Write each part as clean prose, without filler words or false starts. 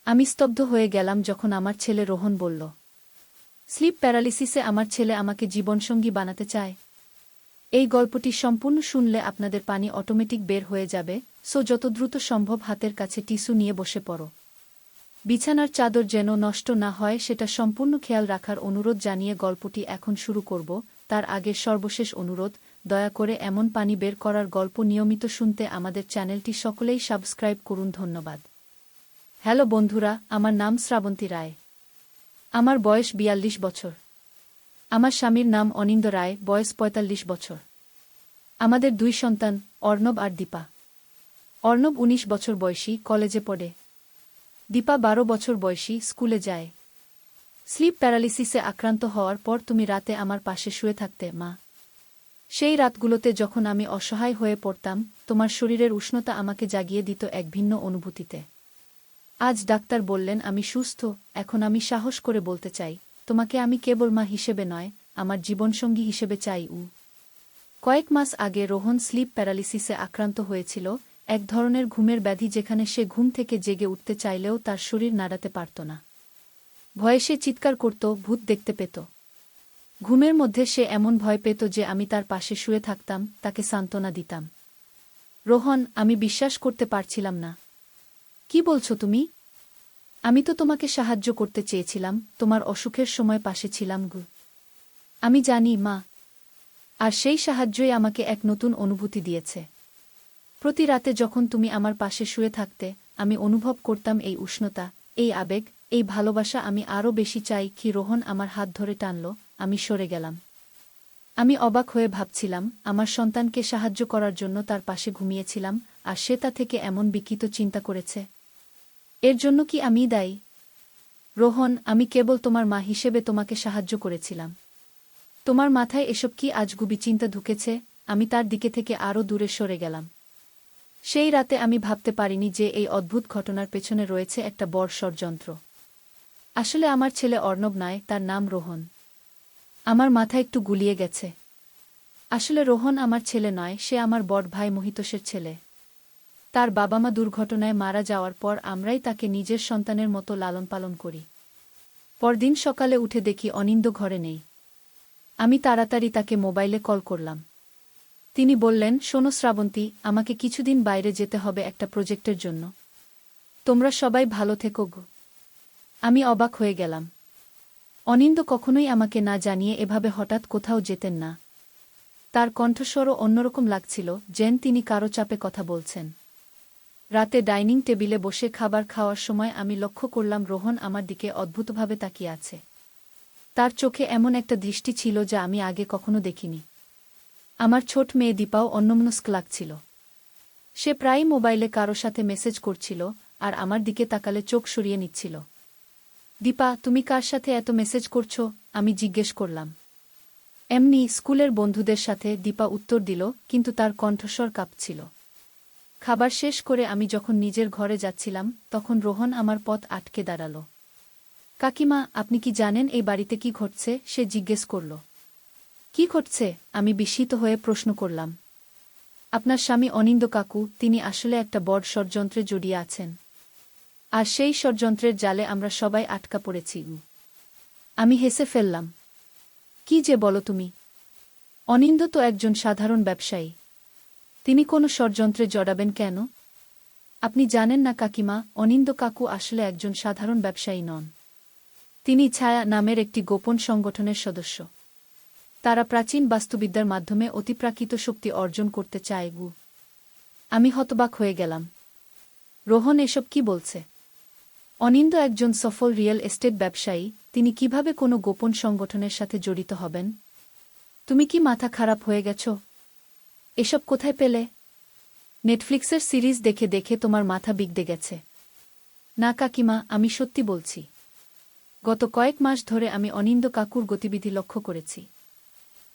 আমি স্তব্ধ হয়ে গেলাম যখন আমার ছেলে রোহন বলল, স্লিপ প্যারালিসিসে আমার ছেলে আমাকে জীবনসঙ্গী বানাতে চায়। এই গল্পটি সম্পূর্ণ শুনলে আপনাদের পানি অটোমেটিক বের হয়ে যাবে, সো যত দ্রুত সম্ভব হাতের কাছে টিস্যু নিয়ে বসে পড়ো। বিছানার চাদর যেন নষ্ট না হয় সেটা সম্পূর্ণ খেয়াল রাখার অনুরোধ জানিয়ে গল্পটি এখন শুরু করব। তার আগে সর্বশেষ অনুরোধ, দয়া করে এমন পানি বের করার গল্প নিয়মিত শুনতে আমাদের চ্যানেলটি সকলেই সাবস্ক্রাইব করুন। ধন্যবাদ। হ্যালো বন্ধুরা, আমার নাম শ্রাবন্তী রায়। আমার বয়স ৪২ বছর। আমার স্বামীর নাম অনিন্দ রায়, বয়স ৪৫ বছর। আমাদের ২ সন্তান, অর্ণব আর দীপা। অর্ণব ১৯ বছর বয়সী, কলেজে পড়ে। দীপা ১২ বছর বয়সী, স্কুলে যায়। স্লিপ প্যারালিসিসে আক্রান্ত হওয়ার পর তুমি রাতে আমার পাশে শুয়ে থাকতে, মা। সেই রাতগুলোতে যখন আমি অসহায় হয়ে পড়তাম, তোমার শরীরের উষ্ণতা আমাকে জাগিয়ে দিত এক ভিন্ন অনুভূতিতে। আজ ডাক্তার বললেন আমি সুস্থ, এখন আমি সাহস করে বলতে চাই, তোমাকে আমি কেবল মা হিসেবে নয়, আমার জীবনসঙ্গী হিসেবে চাই। কয়েক মাস আগে রোহন স্লিপ প্যারালিসিসে আক্রান্ত হয়েছিল, এক ধরনের ঘুমের ব্যাধি যেখানে সে ঘুম থেকে জেগে উঠতে চাইলেও তার শরীর নাড়াতে পারত না। ভয়ে সে চিৎকার করত, ভূত দেখতে পেত। ঘুমের মধ্যে সে এমন ভয় পেত যে আমি তার পাশে শুয়ে থাকতাম, তাকে সান্ত্বনা দিতাম। রোহন, আমি বিশ্বাস করতে পারছিলাম না। কি বলছো তুমি? আমি তো তোমাকে সাহায্য করতে চেয়েছিলাম, তোমার অসুখের সময় পাশে ছিলাম গু। আমি জানি মা। আর সেই সাহায্যই আমাকে এক নতুন অনুভূতি দিয়েছে। প্রতি রাতে যখন তুমি আমার পাশে শুয়ে থাকতে, আমি অনুভব করতাম এই উষ্ণতা, এই আবেগ, এই ভালোবাসা। আমি আরও বেশি চাই। কি রোহন আমার হাত ধরে টানল, আমি সরে গেলাম। আমি অবাক হয়ে ভাবছিলাম, আমার সন্তানকে সাহায্য করার জন্য তার পাশে ঘুমিয়েছিলাম, আর সে তা থেকে এমন বিকৃত চিন্তা করেছে। এর জন্য কি আমিই দায়ী? রোহন, আমি কেবল তোমার মা হিসেবে তোমাকে সাহায্য করেছিলাম। তোমার মাথায় এসব কি আজগুবি চিন্তা ঢুকেছে? আমি তার দিকে থেকে আরও দূরে সরে গেলাম। সেই রাতে আমি ভাবতে পারিনি যে এই অদ্ভুত ঘটনার পেছনে রয়েছে একটা বড় ষড়যন্ত্র। আসলে আমার ছেলে অর্ণব নয়, তার নাম রোহন। আমার মাথা একটু গুলিয়ে গেছে। আসলে রোহন আমার ছেলে নয়, সে আমার বড় ভাই মহিতোষের ছেলে। তার বাবা মা দুর্ঘটনায় মারা যাওয়ার পর আমরাই তাকে নিজের সন্তানের মতো লালন পালন করি। পরদিন সকালে উঠে দেখি অনিন্দ ঘরে নেই। আমি তাড়াতাড়ি তাকে মোবাইলে কল করলাম। তিনি বললেন, শোনো শ্রাবন্তী, আমাকে কিছুদিন বাইরে যেতে হবে একটা প্রজেক্টের জন্য। তোমরা সবাই ভালো থেকো গো। আমি অবাক হয়ে গেলাম। অনিন্দ কখনোই আমাকে না জানিয়ে এভাবে হঠাৎ কোথাও যেতেন না। তার কণ্ঠস্বরও অন্যরকম লাগছিল, যেন তিনি কারো চাপে কথা বলছেন। রাতে ডাইনিং টেবিলে বসে খাবার খাওয়ার সময় আমি লক্ষ্য করলাম রোহন আমার দিকে অদ্ভুতভাবে তাকিয়ে আছে। তার চোখে এমন একটা দৃষ্টি ছিল যা আমি আগে কখনো দেখিনি। আমার ছোট মেয়ে দীপাও অন্যমনস্ক লাগছিল। সে প্রায়ই মোবাইলে কারো সাথে মেসেজ করছিল, আর আমার দিকে তাকালে চোখ সরিয়ে নিচ্ছিল। দীপা, তুমি কার সাথে এত মেসেজ করছো? আমি জিজ্ঞেস করলাম। এমনি, স্কুলের বন্ধুদের সাথে, দীপা উত্তর দিল, কিন্তু তার কণ্ঠস্বর কাঁপছিল। খাবার শেষ করে আমি যখন নিজের ঘরে যাচ্ছিলাম, তখন রোহন আমার পথ আটকে দাঁড়াল। কাকিমা, আপনি কি জানেন এই বাড়িতে কি ঘটছে? সে জিজ্ঞেস করল। কি ঘটছে? আমি বিস্মিত হয়ে প্রশ্ন করলাম। আপনার স্বামী অনিন্দ কাকু, তিনি আসলে একটা বড় ষড়যন্ত্রে জড়িয়ে আছেন। আর সেই ষড়যন্ত্রের জালে আমরা সবাই আটকা পড়েছি। আমি হেসে ফেললাম। কি যে বলো তুমি? অনিন্দ তো একজন সাধারণ ব্যবসায়ী। তিনি কোনো ষড়যন্ত্রে জড়াবেন কেন? আপনি জানেন না কাকিমা, অনিন্দ কাকু আসলে একজন সাধারণ ব্যবসায়ী নন। তিনি ছায়া নামের একটি গোপন সংগঠনের সদস্য। তারা প্রাচীন বাস্তুবিদ্যার মাধ্যমে অতিপ্রাকৃত শক্তি অর্জন করতে চায়। আমি হতবাক হয়ে গেলাম। রোহন এসব কি বলছে? অনিন্দ একজন সফল রিয়েল এস্টেট ব্যবসায়ী, তিনি কিভাবে কোনো গোপন সংগঠনের সাথে জড়িত হবেন? তুমি কি মাথা খারাপ হয়ে গেছ? এসব কোথায় পেলে? নেটফ্লিক্সের সিরিজ দেখে দেখে তোমার মাথা বিগড়ে গেছে। না কাকিমা, আমি সত্যি বলছি। গত কয়েক মাস ধরে আমি অনিন্দ কাকুর গতিবিধি লক্ষ্য করেছি।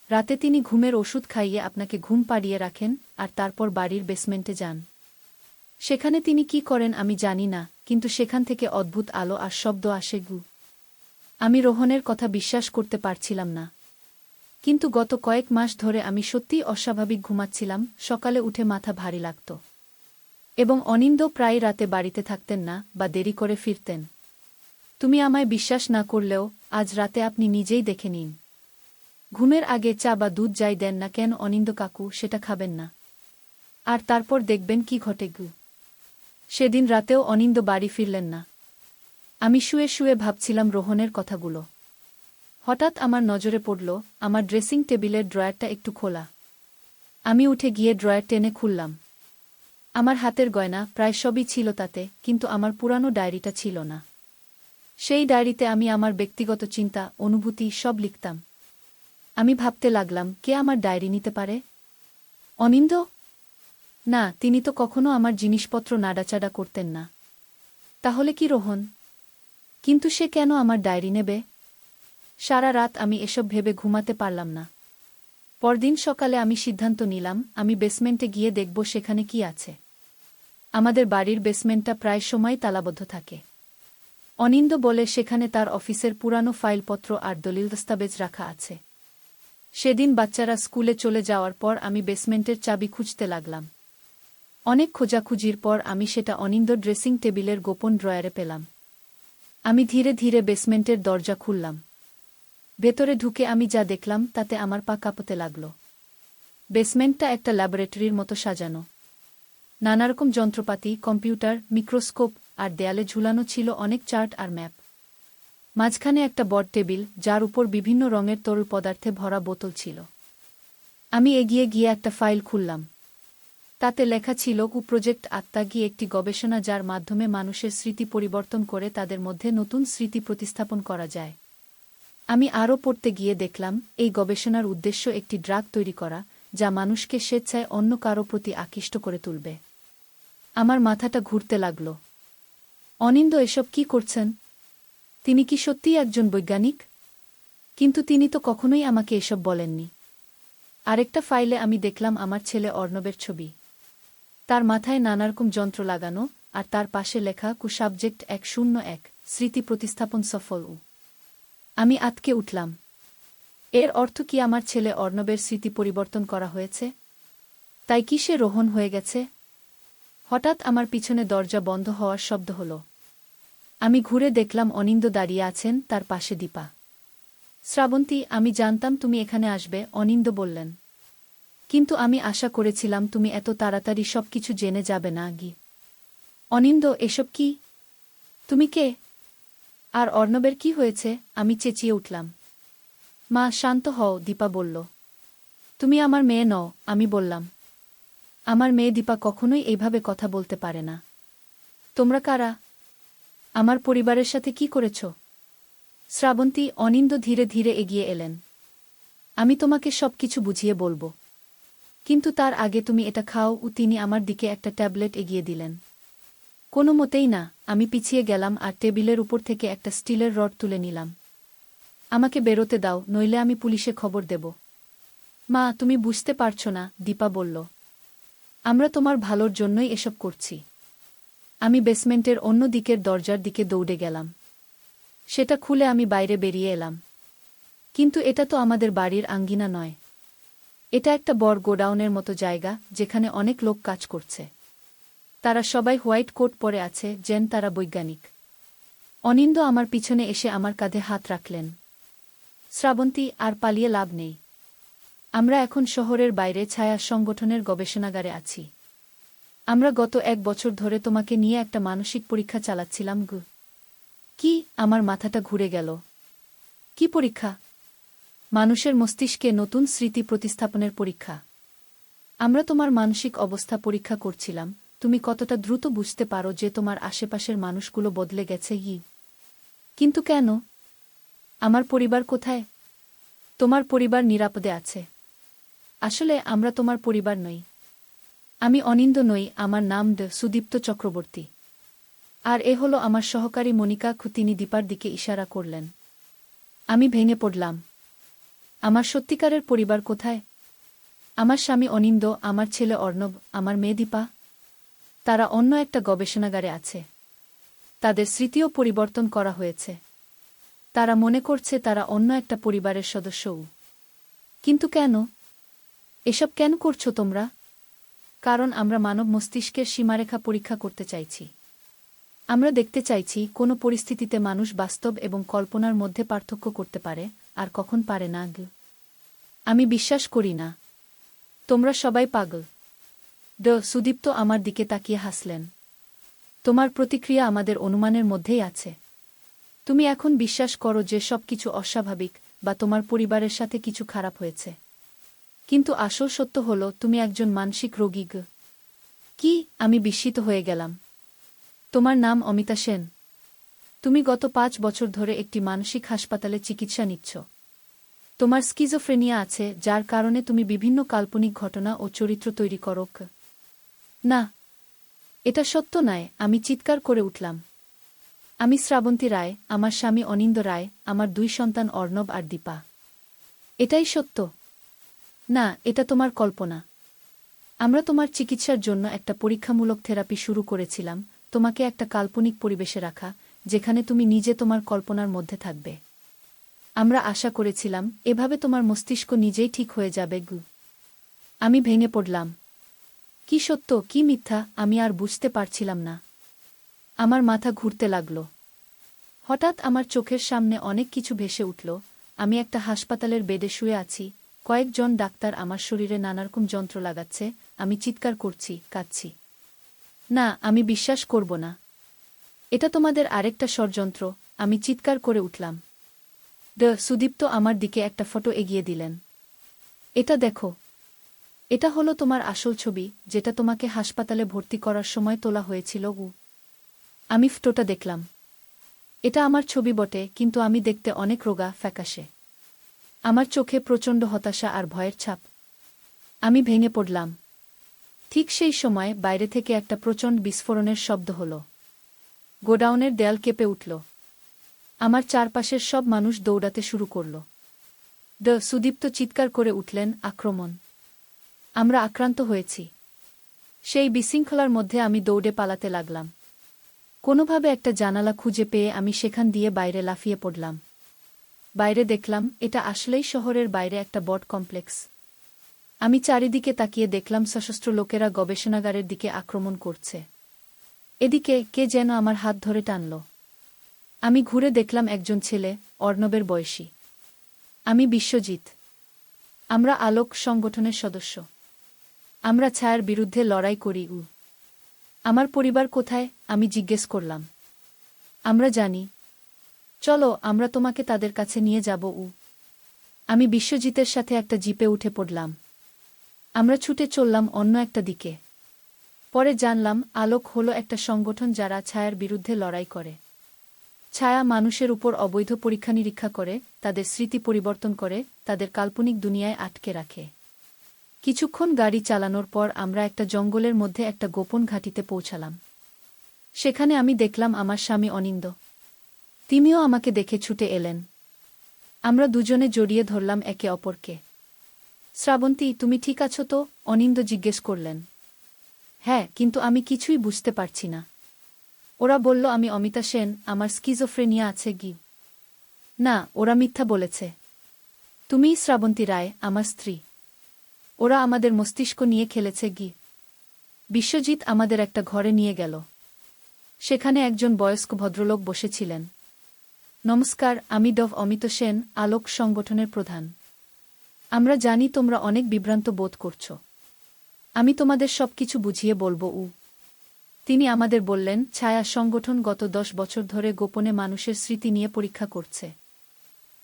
রাতে তিনি ঘুমের ওষুধ খাইয়ে আপনাকে ঘুম পাড়িয়ে রাখেন, আর তারপর বাড়ির বেসমেন্টে যান। সেখানে তিনি কি করেন আমি জানি না, কিন্তু সেখান থেকে অদ্ভুত আলো আর শব্দ আসে। আমি রোহনের কথা বিশ্বাস করতে পারছিলাম না। কিন্তু গত কয়েক মাস ধরে আমি সত্যিই অস্বাভাবিক ঘুমাচ্ছিলাম, সকালে উঠে মাথা ভারী লাগত। এবং অনিন্দ প্রায় রাতে বাড়িতে থাকতেন না বা দেরি করে ফিরতেন। তুমি আমায় বিশ্বাস না করলেও আজ রাতে আপনি নিজেই দেখে নিন। ঘুমের আগে চা বা দুধ যাই দেন না কেন অনিন্দ কাকু সেটা খাবেন না। আর তারপর দেখবেন কি ঘটে গু। সেদিন রাতেও অনিন্দ বাড়ি ফিরলেন না। আমি শুয়ে শুয়ে ভাবছিলাম রোহনের কথাগুলো। হঠাৎ আমার নজরে পড়ল আমার ড্রেসিং টেবিলের ড্রয়ারটা একটু খোলা। আমি উঠে গিয়ে ড্রয়ার টেনে খুললাম। আমার হাতের গয়না প্রায় সবই ছিল তাতে, কিন্তু আমার পুরানো ডায়েরিটা ছিল না। সেই ডায়েরিতে আমি আমার ব্যক্তিগত চিন্তা, অনুভূতি সব লিখতাম। আমি ভাবতে লাগলাম, কে আমার ডায়েরি নিতে পারে? অনিন্দ? না, তিনি তো কখনো আমার জিনিসপত্র নাড়াচাড়া করতেন না। তাহলে কি রোহন? কিন্তু সে কেন আমার ডায়েরি নেবে? সারা রাত আমি এসব ভেবে ঘুমাতে পারলাম না। পরদিন সকালে আমি সিদ্ধান্ত নিলাম আমি বেসমেন্টে গিয়ে দেখব সেখানে কি আছে। আমাদের বাড়ির বেসমেন্টটা প্রায় সময় তালাবদ্ধ থাকে। অনিন্দ বলে সেখানে তার অফিসের পুরানো ফাইলপত্র আর দলিল দস্তাবেজ রাখা আছে। সেদিন বাচ্চারা স্কুলে চলে যাওয়ার পর আমি বেসমেন্টের চাবি খুঁজতে লাগলাম। অনেক খোঁজাখুঁজির পর আমি সেটা অনিন্দ ড্রেসিং টেবিলের গোপন ড্রয়ারে পেলাম। আমি ধীরে ধীরে বেসমেন্টের দরজা খুললাম। ভেতরে ঢুকে আমি যা দেখলাম তাতে আমার পা কাঁপতে লাগল। বেসমেন্টটা একটা ল্যাবরেটরির মতো সাজানো। নানারকম যন্ত্রপাতি, কম্পিউটার, মিক্রোস্কোপ আর দেয়ালে ঝুলানো ছিল অনেক চার্ট আর ম্যাপ। মাঝখানে একটা বড় টেবিল, যার উপর বিভিন্ন রঙের তরল পদার্থে ভরা বোতল ছিল। আমি এগিয়ে গিয়ে একটা ফাইল খুললাম। তাতে লেখা ছিল প্রজেক্ট আত্মাগী, একটি গবেষণা যার মাধ্যমে মানুষের স্মৃতি পরিবর্তন করে তাদের মধ্যে নতুন স্মৃতি প্রতিস্থাপন করা যায়। আমি আরও পড়তে গিয়ে দেখলাম এই গবেষণার উদ্দেশ্য একটি ড্রাগ তৈরি করা, যা মানুষকে স্বেচ্ছায় অন্য কারো প্রতি আকৃষ্ট করে তুলবে। আমার মাথাটা ঘুরতে লাগল। অনিন্দ এসব কি করছেন? তিনি কি সত্যিই একজন বৈজ্ঞানিক? কিন্তু তিনি তো কখনোই আমাকে এসব বলেননি। আরেকটা ফাইলে আমি দেখলাম আমার ছেলে অর্ণবের ছবি। তার মাথায় নানারকম যন্ত্র লাগানো, আর তার পাশে লেখা সাবজেক্ট 101, স্মৃতি প্রতিস্থাপন সফল। আমি আঁতকে উঠলাম। এর অর্থ কি আমার ছেলে অর্ণবের স্মৃতি পরিবর্তন করা হয়েছে? তাই কি সে রোহন হয়ে গেছে? হঠাৎ আমার পিছনে দরজা বন্ধ হওয়ার শব্দ হল। আমি ঘুরে দেখলাম অনিন্দ দাঁড়িয়ে আছেন, তার পাশে দীপা। শ্রাবন্তী, আমি জানতাম তুমি এখানে আসবে, অনিন্দ বললেন। কিন্তু আমি আশা করেছিলাম তুমি এত তাড়াতাড়ি সবকিছু জেনে যাবে না। অনিন্দ, এসব কি? তুমি কে? আর অর্ণবের কি হয়েছে? আমি চেঁচিয়ে উঠলাম। মা, শান্ত হও, দীপা বলল। তুমি আমার মেয়ে নও, আমি বললাম। আমার মেয়ে দীপা কখনোই এইভাবে কথা বলতে পারে না। তোমরা কারা? আমার পরিবারের সাথে কি করেছ? শ্রাবন্তী, অনিন্দ ধীরে ধীরে এগিয়ে এলেন। আমি তোমাকে সবকিছু বুঝিয়ে বলবো, কিন্তু তার আগে তুমি এটা খাও। তিনি আমার দিকে একটা ট্যাবলেট এগিয়ে দিলেন। কোনো মতেই না, আমি পিছিয়ে গেলাম আর টেবিলের উপর থেকে একটা স্টিলের রড তুলে নিলাম। আমাকে বেরোতে দাও, নইলে আমি পুলিশে খবর দেব। মা, তুমি বুঝতে পারছো না, দীপা বলল। আমরা তোমার ভালোর জন্যই এসব করছি। আমি বেসমেন্টের অন্য দিকের দরজার দিকে দৌড়ে গেলাম। সেটা খুলে আমি বাইরে বেরিয়ে এলাম। কিন্তু এটা তো আমাদের বাড়ির আঙ্গিনা নয়। এটা একটা বড় গোডাউনের মতো জায়গা, যেখানে অনেক লোক কাজ করছে। তারা সবাই হোয়াইট কোট পরে আছে, যেন তারা বৈজ্ঞানিক। অনিন্দ আমার পিছনে এসে আমার কাঁধে হাত রাখলেন। শ্রাবন্তী, আর পালিয়ে লাভ নেই। আমরা এখন শহরের বাইরে ছায়া সংগঠনের গবেষণাগারে আছি। আমরা গত 1 বছর ধরে তোমাকে নিয়ে একটা মানসিক পরীক্ষা চালাচ্ছিলাম। কি? আমার মাথাটা ঘুরে গেল। কি পরীক্ষা? মানুষের মস্তিষ্কে নতুন স্মৃতি প্রতিস্থাপনের পরীক্ষা। আমরা তোমার মানসিক অবস্থা পরীক্ষা করছিলাম, তুমি কতটা দ্রুত বুঝতে পারো যে তোমার আশেপাশের মানুষগুলো বদলে গেছে। কিন্তু কেন? আমার পরিবার কোথায়? তোমার পরিবার নিরাপদে আছে। আসলে আমরা তোমার পরিবার নই। আমি অনিন্দ নই, আমার নাম সুদীপ্ত চক্রবর্তী। আর এ হলো আমার সহকারী মনিকা। তিনি দীপার দিকে ইশারা করলেন। আমি ভেঙে পড়লাম। আমার সত্যিকারের পরিবার কোথায়? আমার স্বামী অনিন্দ, আমার ছেলে অর্ণব, আমার মেয়ে দীপা। তারা অন্য একটা গবেষণাগারে আছে। তাদের স্মৃতিও পরিবর্তন করা হয়েছে। তারা মনে করছে তারা অন্য একটা পরিবারের সদস্যও। কিন্তু কেন? এসব কেন করছো তোমরা? কারণ আমরা মানব মস্তিষ্কের সীমারেখা পরীক্ষা করতে চাইছি। আমরা দেখতে চাইছি কোনো পরিস্থিতিতে মানুষ বাস্তব এবং কল্পনার মধ্যে পার্থক্য করতে পারে আর কখন পারে না। আমি বিশ্বাস করি না। তোমরা সবাই পাগল। সুদীপ্ত আমার দিকে তাকিয়ে হাসলেন। তোমার প্রতিক্রিয়া আমাদের অনুমানের মধ্যেই আছে। তুমি এখন বিশ্বাস করো যে সব কিছু অস্বাভাবিক বা তোমার পরিবারের সাথে কিছু খারাপ হয়েছে। কিন্তু আসল সত্য হল তুমি একজন মানসিক রোগী। কি? আমি বিস্মিত হয়ে গেলাম। তোমার নাম অমিতা সেন। তুমি গত 5 বছর ধরে একটি মানসিক হাসপাতালে চিকিৎসা নিচ্ছ। তোমার স্কিজোফ্রেনিয়া আছে, যার কারণে তুমি বিভিন্ন কাল্পনিক ঘটনা ও চরিত্র তৈরি করো। না, এটা সত্য নয়। আমি চিৎকার করে উঠলাম। আমি শ্রাবন্তী রায়, আমার স্বামী অনিন্দ রায়, আমার 2 সন্তান অর্ণব আর দীপা। এটাই সত্য। না, এটা তোমার কল্পনা। আমরা তোমার চিকিৎসার জন্য একটা পরীক্ষামূলক থেরাপি শুরু করেছিলাম, তোমাকে একটা কাল্পনিক পরিবেশে রাখা, যেখানে তুমি নিজে তোমার কল্পনার মধ্যে থাকবে। আমরা আশা করেছিলাম এভাবে তোমার মস্তিষ্ক নিজেই ঠিক হয়ে যাবে। আমি ভেঙে পড়লাম। কি সত্য কি মিথ্যা আমি আর বুঝতে পারছিলাম না। আমার মাথা ঘুরতে লাগল। হঠাৎ আমার চোখের সামনে অনেক কিছু ভেসে উঠল। আমি একটা হাসপাতালের বেডে শুয়ে আছি, কয়েকজন ডাক্তার আমার শরীরে নানারকম যন্ত্র লাগাচ্ছে, আমি চিৎকার করছি, কাঁদছি। না, আমি বিশ্বাস করব না। এটা তোমাদের আরেকটা ষড়যন্ত্র, আমি চিৎকার করে উঠলাম। সুদীপ্ত আমার দিকে একটা ফটো এগিয়ে দিলেন। এটা দেখো। এটা হলো তোমার আসল ছবি, যেটা তোমাকে হাসপাতালে ভর্তি করার সময় তোলা হয়েছিল। আমি ফটোটা দেখলাম। এটা আমার ছবি বটে, কিন্তু আমি দেখতে অনেক রোগা, ফ্যাকাশে। আমার চোখে প্রচণ্ড হতাশা আর ভয়ের ছাপ। আমি ভেঙে পড়লাম। ঠিক সেই সময় বাইরে থেকে একটা প্রচণ্ড বিস্ফোরণের শব্দ হল। গোডাউনের দেয়াল কেঁপে উঠল। আমার চারপাশের সব মানুষ দৌড়াতে শুরু করল। সুদীপ্ত চিৎকার করে উঠলেন, আক্রমণ! আমরা আক্রান্ত হয়েছি! সেই বিশৃঙ্খলার মধ্যে আমি দৌড়ে পালাতে লাগলাম। কোনোভাবে একটা জানালা খুঁজে পেয়ে আমি সেখান দিয়ে বাইরে লাফিয়ে পড়লাম। বাইরে দেখলাম এটা আসলেই শহরের বাইরে একটা বট কমপ্লেক্স। আমি চারিদিকে তাকিয়ে দেখলাম সশস্ত্র লোকেরা গবেষণাগারের দিকে আক্রমণ করছে। এদিকে কে যেন আমার হাত ধরে টানল। আমি ঘুরে দেখলাম একজন ছেলে, অর্ণবের বয়সী। আমি বিশ্বজিৎ। আমরা আলোক সংগঠনের সদস্য। আমরা ছায়ার বিরুদ্ধে লড়াই করি। আমার পরিবার কোথায়? আমি জিজ্ঞেস করলাম। আমরা জানি। চলো, আমরা তোমাকে তাদের কাছে নিয়ে যাব। আমি বিশ্বজিতের সাথে একটা জিপে উঠে পড়লাম। আমরা ছুটে চললাম অন্য একটা দিকে। পরে জানলাম আলোক হলো একটা সংগঠন যারা ছায়ার বিরুদ্ধে লড়াই করে। ছায়া মানুষের উপর অবৈধ পরীক্ষা নিরীক্ষা করে, তাদের স্মৃতি পরিবর্তন করে, তাদের কাল্পনিক দুনিয়ায় আটকে রাখে। কিছুক্ষণ গাড়ি চালানোর পর আমরা একটা জঙ্গলের মধ্যে একটা গোপন ঘাঁটিতে পৌঁছালাম। সেখানে আমি দেখলাম আমার স্বামী অনিন্দ। তিনিও আমাকে দেখে ছুটে এলেন। আমরা দুজনে জড়িয়ে ধরলাম একে অপরকে। শ্রাবন্তী, তুমি ঠিক আছো তো? অনিন্দ জিজ্ঞেস করলেন। হ্যাঁ, কিন্তু আমি কিছুই বুঝতে পারছি না। ওরা বলল আমি অমিতা সেন, আমার স্কিজোফ্রেনিয়া আছে। না, ওরা মিথ্যা বলেছে। তুমিই শ্রাবন্তী রায়, আমার স্ত্রী। ওরা আমাদের মস্তিষ্ক নিয়ে খেলেছে। বিশ্বজিৎ আমাদের একটা ঘরে নিয়ে গেল। সেখানে একজন বয়স্ক ভদ্রলোক বসেছিলেন। নমস্কার, আমি অমিতা সেন, আলোক সংগঠনের প্রধান। আমরা জানি তোমরা অনেক বিভ্রান্ত বোধ করছ। আমি তোমাদের সবকিছু বুঝিয়ে বলবো। তিনি আমাদের বললেন, ছায়া সংগঠন গত 10 বছর ধরে গোপনে মানুষের স্মৃতি নিয়ে পরীক্ষা করছে।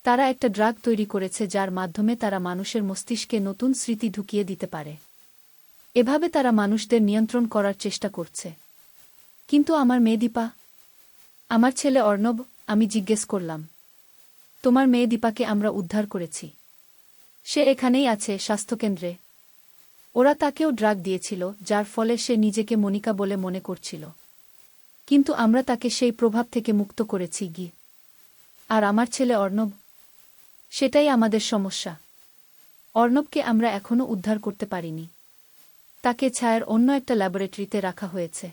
তারা একটা ড্রাগ তৈরি করেছে যার মাধ্যমে তারা মানুষের মস্তিষ্কে নতুন স্মৃতি ঢুকিয়ে দিতে পারে। এভাবে তারা মানুষদের নিয়ন্ত্রণ করার চেষ্টা করছে। কিন্তু আমার মেয়ে দীপা, আমার ছেলে অর্ণব, আমি জিজ্ঞেস করলাম। তোমার মেয়ে দীপাকে আমরা উদ্ধার করেছি। সে এখানেই আছে, স্বাস্থ্যকেন্দ্রে। ওরা তাকেও ড্রাগ দিয়েছিল, যার ফলে সে নিজেকে মনিকা বলে মনে করছিল। কিন্তু আমরা তাকে সেই প্রভাব থেকে মুক্ত করেছি। আর আমার ছেলে অর্ণব, সেটাই আমাদের সমস্যা। অর্ণবকে আমরা এখনও উদ্ধার করতে পারিনি। তাকে ছায়ার অন্য একটা ল্যাবরেটরিতে রাখা হয়েছে।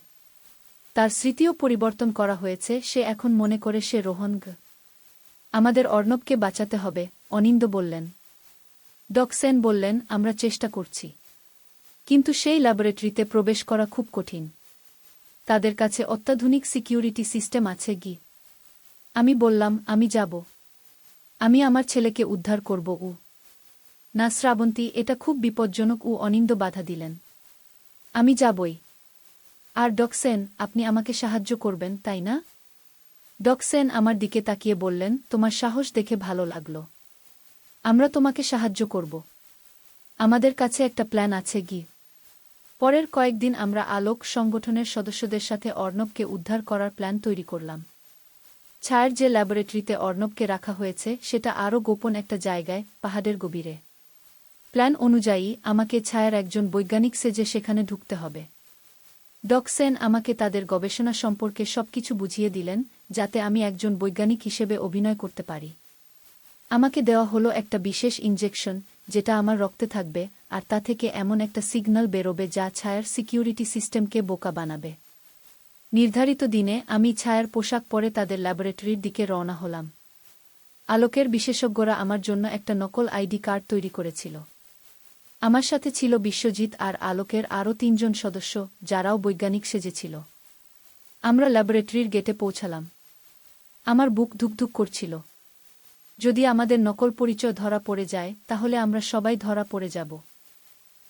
তার স্মৃতিও পরিবর্তন করা হয়েছে, সে এখন মনে করে সে রোহন। আমাদের অর্ণবকে বাঁচাতে হবে, অনিন্দ বললেন। ডক সেন বললেন, আমরা চেষ্টা করছি। কিন্তু সেই ল্যাবরেটরিতে প্রবেশ করা খুব কঠিন। তাদের কাছে অত্যাধুনিক সিকিউরিটি সিস্টেম আছে কি? আমি বললাম, আমি যাব। আমি আমার ছেলেকে উদ্ধার করব। না শ্রাবন্তী, এটা খুব বিপজ্জনক। অনিন্দ বাধা দিলেন। আমি যাবই। আর ডকসেন, আপনি আমাকে সাহায্য করবেন, তাই না? ডকসেন আমার দিকে তাকিয়ে বললেন, তোমার সাহস দেখে ভালো লাগল। আমরা তোমাকে সাহায্য করব। আমাদের কাছে একটা প্ল্যান আছে কি? পরের কয়েকদিন আমরা আলোক সংগঠনের সদস্যদের সাথে অর্ণবকে উদ্ধার করার প্ল্যান তৈরি করলাম। ছায়ার যে ল্যাবরেটরিতে অর্ণবকে রাখা হয়েছে সেটা আরও গোপন একটা জায়গায়, পাহাড়ের গভীরে। প্ল্যান অনুযায়ী আমাকে ছায়ার একজন বৈজ্ঞানিক সেজে সেখানে ঢুকতে হবে। ডকসেন আমাকে তাদের গবেষণা সম্পর্কে সবকিছু বুঝিয়ে দিলেন, যাতে আমি একজন বৈজ্ঞানিক হিসেবে অভিনয় করতে পারি। আমাকে দেওয়া হলো একটা বিশেষ ইনজেকশন, যেটা আমার রক্তে থাকবে, আর তা থেকে এমন একটা সিগন্যাল বেরোবে যা ছায়ার সিকিউরিটি সিস্টেমকে বোকা বানাবে। নির্ধারিত দিনে আমি ছায়ার পোশাক পরে তাদের ল্যাবরেটরির দিকে রওনা হলাম। আলোকের বিশেষজ্ঞরা আমার জন্য একটা নকল আইডি কার্ড তৈরি করেছিল। আমার সাথে ছিল বিশ্বজিৎ আর আলোকের আরও ৩ জন সদস্য, যারাও বৈজ্ঞানিক সেজেছিল। আমরা ল্যাবরেটরির গেটে পৌঁছালাম। আমার বুক ধুকধুক করছিল। যদি আমাদের নকল পরিচয় ধরা পড়ে যায়, তাহলে আমরা সবাই ধরা পড়ে যাব।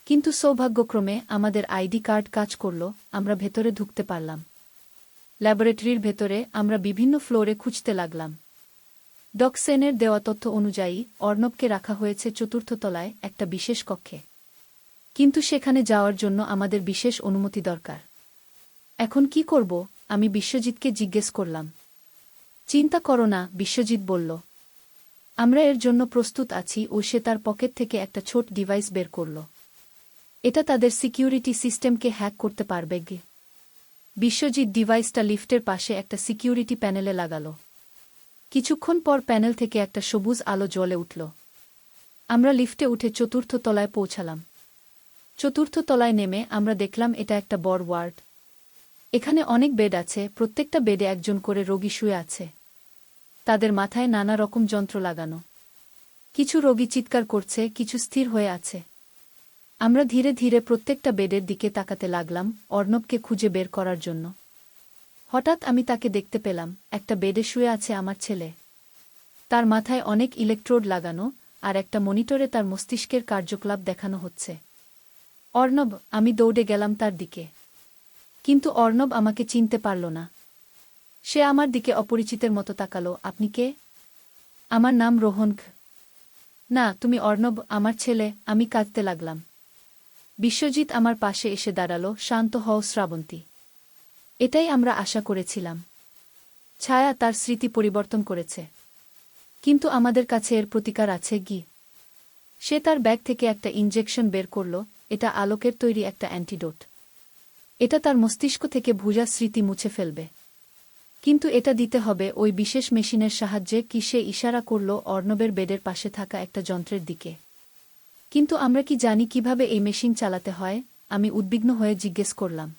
কিন্তু সৌভাগ্যক্রমে আমাদের আইডি কার্ড কাজ করল, আমরা ভেতরে ঢুকতে পারলাম। ল্যাবরেটরির ভেতরে আমরা বিভিন্ন ফ্লোরে খুঁজতে লাগলাম। ডকসেনের দেওয়া তথ্য অনুযায়ী অর্ণবকে রাখা হয়েছে ৪র্থ তলায় একটা বিশেষ কক্ষে। কিন্তু সেখানে যাওয়ার জন্য আমাদের বিশেষ অনুমতি দরকার। এখন কি করব? আমি বিশ্বজিৎকে জিজ্ঞেস করলাম। চিন্তা করো না, বিশ্বজিৎ বলল। আমরা এর জন্য প্রস্তুত আছি। সে তার পকেট থেকে একটা ছোট ডিভাইস বের করল। এটা তাদের সিকিউরিটি সিস্টেমকে হ্যাক করতে পারবে। বিশ্বজিৎ ডিভাইসটা লিফটের পাশে একটা সিকিউরিটি প্যানেলে লাগাল। কিছুক্ষণ পর প্যানেল থেকে একটা সবুজ আলো জ্বলে উঠল। আমরা লিফটে উঠে ৪র্থ তলায় পৌঁছালাম। ৪র্থ তলায় নেমে আমরা দেখলাম এটা একটা বড় ওয়ার্ড। এখানে অনেক বেড আছে, প্রত্যেকটা বেডে একজন করে রোগী শুয়ে আছে। তাদের মাথায় নানা রকম যন্ত্র লাগানো। কিছু রোগী চিৎকার করছে, কিছু স্থির হয়ে আছে। আমরা ধীরে ধীরে প্রত্যেকটা বেডের দিকে তাকাতে লাগলাম, অর্ণবকে খুঁজে বের করার জন্য। হঠাৎ আমি তাকে দেখতে পেলাম। একটা বেডে শুয়ে আছে আমার ছেলে। তার মাথায় অনেক ইলেকট্রোড লাগানো, আর একটা মনিটরে তার মস্তিষ্কের কার্যকলাপ দেখানো হচ্ছে। অর্ণব! আমি দৌড়ে গেলাম তার দিকে। কিন্তু অর্ণব আমাকে চিনতে পারল না। সে আমার দিকে অপরিচিতের মতো তাকালো। আপনি কে? আমার নাম রোহন। না, তুমি অর্ণব, আমার ছেলে। আমি কাঁদতে লাগলাম। বিশ্বজিৎ আমার পাশে এসে দাঁড়ালো। শান্ত হও শ্রাবন্তী। এটাই আমরা আশা করেছিলাম। ছায়া তার স্মৃতি পরিবর্তন করেছে। কিন্তু আমাদের কাছে এর প্রতিকার আছে কি? সে তার ব্যাগ থেকে একটা ইনজেকশন বের করল। এটা আলোকের তৈরি একটা অ্যান্টিডোট। এটা তার মস্তিষ্ক থেকে ভুজা স্মৃতি মুছে ফেলবে। কিন্তু এটা দিতে হবে ওই বিশেষ মেশিনের সাহায্যে। কি সে ইশারা করল অর্ণবের বেডের পাশে থাকা একটা যন্ত্রের দিকে। কিন্তু আমরা কি জানি কিভাবে এই মেশিন চালাতে হয়? আমি উদ্বিগ্ন হয়ে জিজ্ঞেস করলাম।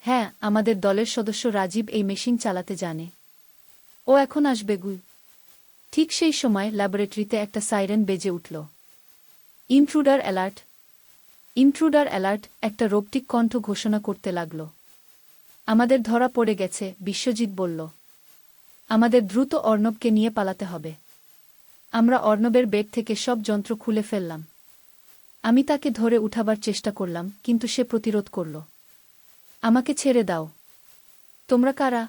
হ্যাঁ, আমাদের দলের সদস্য রাজীব এই মেশিন চালাতে জানে। ও এখন আসবে। ঠিক সেই সময় ল্যাবরেটরিতে একটা সাইরেন বেজে উঠল। Intruder alert! Intruder alert! একটা রোবটিক কণ্ঠ ঘোষণা করতে লাগল। আমাদের ধরা পড়ে গেছে, বিশ্বজিৎ বলল। আমাদের দ্রুত অর্ণবকে নিয়ে পালাতে হবে। আমরা অর্ণবের বেড থেকে সব যন্ত্র খুলে ফেললাম। আমি তাকে ধরে উঠাবার চেষ্টা করলাম, কিন্তু সে প্রতিরোধ করল। আমাকে ছেড়ে দাও। তোমরা কারা?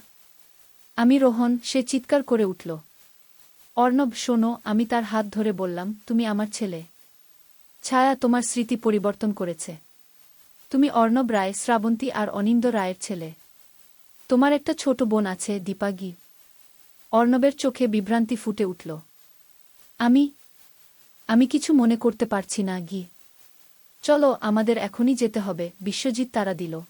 আমি রোহন, সে চিৎকার করে উঠল। অর্ণব শোনো, আমি তার হাত ধরে বললাম, তুমি আমার ছেলে। ছায়া তোমার স্মৃতি পরিবর্তন করেছে। তুমি অর্ণব রায়, শ্রাবন্তী আর অনিন্দ রায়ের ছেলে। তোমার একটা ছোট বোন আছে, দীপাগী। অর্ণবের চোখে বিভ্রান্তি ফুটে উঠল। আমি কিছু মনে করতে পারছি না। চলো, আমাদের এখনই যেতে হবে, বিশ্বজিৎ তাড়া দিল।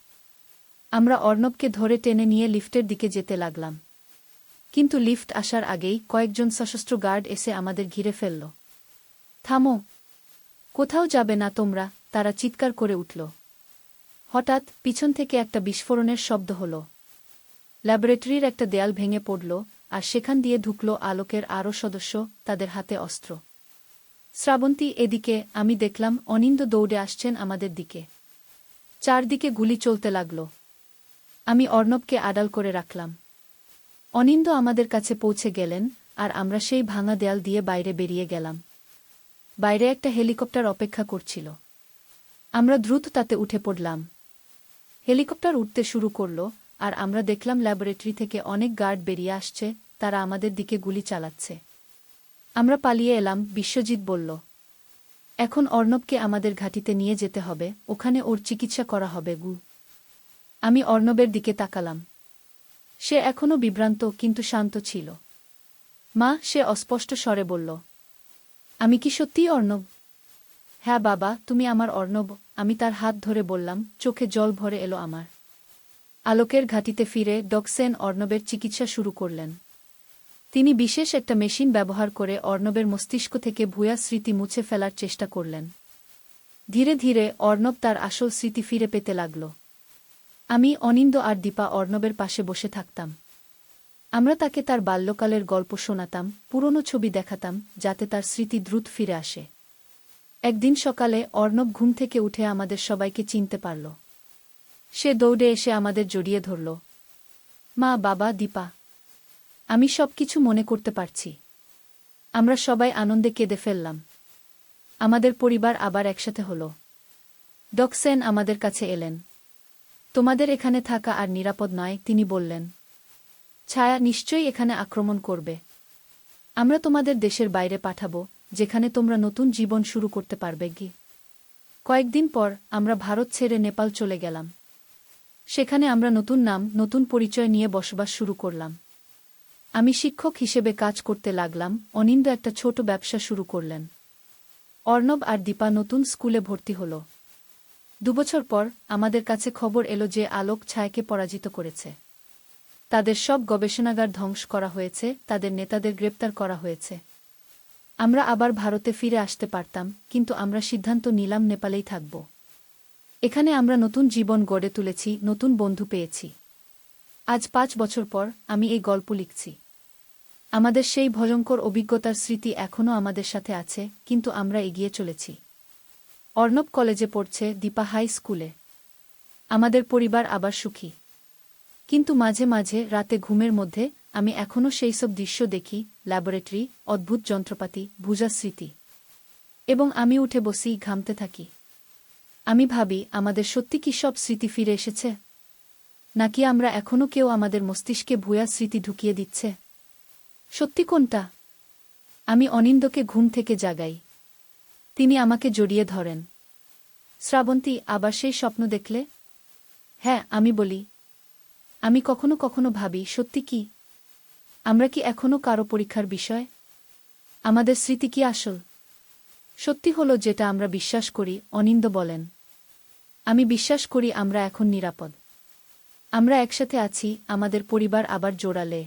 আমরা অর্ণবকে ধরে টেনে নিয়ে লিফটের দিকে যেতে লাগলাম। কিন্তু লিফট আসার আগেই কয়েকজন সশস্ত্র গার্ড এসে আমাদের ঘিরে ফেলল। থামো! কোথাও যাবে না তোমরা! তারা চিৎকার করে উঠল। হঠাৎ পিছন থেকে একটা বিস্ফোরণের শব্দ হল। ল্যাবরেটরির একটা দেয়াল ভেঙে পড়ল, আর সেখান দিয়ে ঢুকল আলোকের আরও সদস্য, তাদের হাতে অস্ত্র। শ্রাবন্তী, এদিকে। আমি দেখলাম অনিন্দ দৌড়ে আসছেন আমাদের দিকে। চারদিকে গুলি চলতে লাগল। আমি অর্ণবকে আড়াল করে রাখলাম। অনিন্দ আমাদের কাছে পৌঁছে গেলেন, আর আমরা সেই ভাঙা দেয়াল দিয়ে বাইরে বেরিয়ে গেলাম। বাইরে একটা হেলিকপ্টার অপেক্ষা করছিল। আমরা দ্রুত তাতে উঠে পড়লাম। হেলিকপ্টার উঠতে শুরু করল, আর আমরা দেখলাম ল্যাবরেটরি থেকে অনেক গার্ড বেরিয়ে আসছে, তারা আমাদের দিকে গুলি চালাচ্ছে। আমরা পালিয়ে এলাম, বিশ্বজিৎ বলল। এখন অর্ণবকে আমাদের ঘাঁটিতে নিয়ে যেতে হবে, ওখানে ওর চিকিৎসা করা হবে। আমি অর্ণবের দিকে তাকালাম। সে এখনও বিভ্রান্ত, কিন্তু শান্ত ছিল। মা, সে অস্পষ্ট স্বরে বলল। আমি কি সত্যিই অর্ণব? হ্যাঁ বাবা, তুমি আমার অর্ণব। আমি তার হাত ধরে বললাম, চোখে জল ভরে এলো আমার। আলোকের ঘাঁটিতে ফিরে ডকসেন অর্ণবের চিকিৎসা শুরু করলেন। তিনি বিশেষ একটা মেশিন ব্যবহার করে অর্ণবের মস্তিষ্ক থেকে ভুয়া স্মৃতি মুছে ফেলার চেষ্টা করলেন। ধীরে ধীরে অর্ণব তার আসল স্মৃতি ফিরে পেতে লাগল। আমি, অনিন্দ আর দীপা অর্ণবের পাশে বসে থাকতাম। আমরা তাকে তার বাল্যকালের গল্প শোনাতাম, পুরনো ছবি দেখাতাম, যাতে তার স্মৃতি দ্রুত ফিরে আসে। একদিন সকালে অর্ণব ঘুম থেকে উঠে আমাদের সবাইকে চিনতে পারল। সে দৌড়ে এসে আমাদের জড়িয়ে ধরল। মা, বাবা, দীপা, আমি সবকিছু মনে করতে পারছি। আমরা সবাই আনন্দে কেঁদে ফেললাম। আমাদের পরিবার আবার একসাথে হল। ডকসেন আমাদের কাছে এলেন। তোমাদের এখানে থাকা আর নিরাপদ নয়, তিনি বললেন। ছায়া নিশ্চয়ই এখানে আক্রমণ করবে। আমরা তোমাদের দেশের বাইরে পাঠাবো, যেখানে তোমরা নতুন জীবন শুরু করতে পারবে। কয়েকদিন পর আমরা ভারত ছেড়ে নেপাল চলে গেলাম। সেখানে আমরা নতুন নাম, নতুন পরিচয় নিয়ে বসবাস শুরু করলাম। আমি শিক্ষক হিসেবে কাজ করতে লাগলাম, অনিন্দ একটা ছোট ব্যবসা শুরু করলেন। অর্ণব আর দীপা নতুন স্কুলে ভর্তি হল। 2 বছর পর আমাদের কাছে খবর এলো যে আলোক ছায়াকে পরাজিত করেছে। তাদের সব গবেষণাগার ধ্বংস করা হয়েছে, তাদের নেতাদের গ্রেপ্তার করা হয়েছে। আমরা আবার ভারতে ফিরে আসতে পারতাম, কিন্তু আমরা সিদ্ধান্ত নিলাম নেপালেই থাকব। এখানে আমরা নতুন জীবন গড়ে তুলেছি, নতুন বন্ধু পেয়েছি। আজ 5 বছর পর আমি এই গল্প লিখছি। আমাদের সেই ভয়ঙ্কর অভিজ্ঞতার স্মৃতি এখনও আমাদের সাথে আছে, কিন্তু আমরা এগিয়ে চলেছি। অর্ণব কলেজে পড়ছে, দীপা হাই স্কুলে। আমাদের পরিবার আবার সুখী। কিন্তু মাঝে মাঝে রাতে ঘুমের মধ্যে আমি এখনও সেই সব দৃশ্য দেখি, ল্যাবরেটরি, অদ্ভুত যন্ত্রপাতি, ভুজা স্মৃতি। এবং আমি উঠে বসি, ঘামতে থাকি। আমি ভাবি, আমাদের সত্যি কি সব স্মৃতি ফিরে এসেছে? নাকি আমরা এখনও কেউ আমাদের মস্তিষ্কে ভুয়া স্মৃতি ঢুকিয়ে দিচ্ছে? সত্যি কোনটা? আমি অনিন্দকে ঘুম থেকে জাগাই। তিনি আমাকে জড়িয়ে ধরেন। শ্রাবন্তী, আবার সেই স্বপ্ন দেখলে? হ্যাঁ, আমি বলি। আমি কখনো কখনো ভাবি, সত্যি কি আমরা কি এখনও কারো পরীক্ষার বিষয়? আমাদের স্মৃতি কি আসল? সত্যি হলো যেটা আমরা বিশ্বাস করি, অনিন্দ বলেন। আমি বিশ্বাস করি আমরা এখন নিরাপদ। আমরা একসাথে আছি, আমাদের পরিবার আবার জোড়ালে।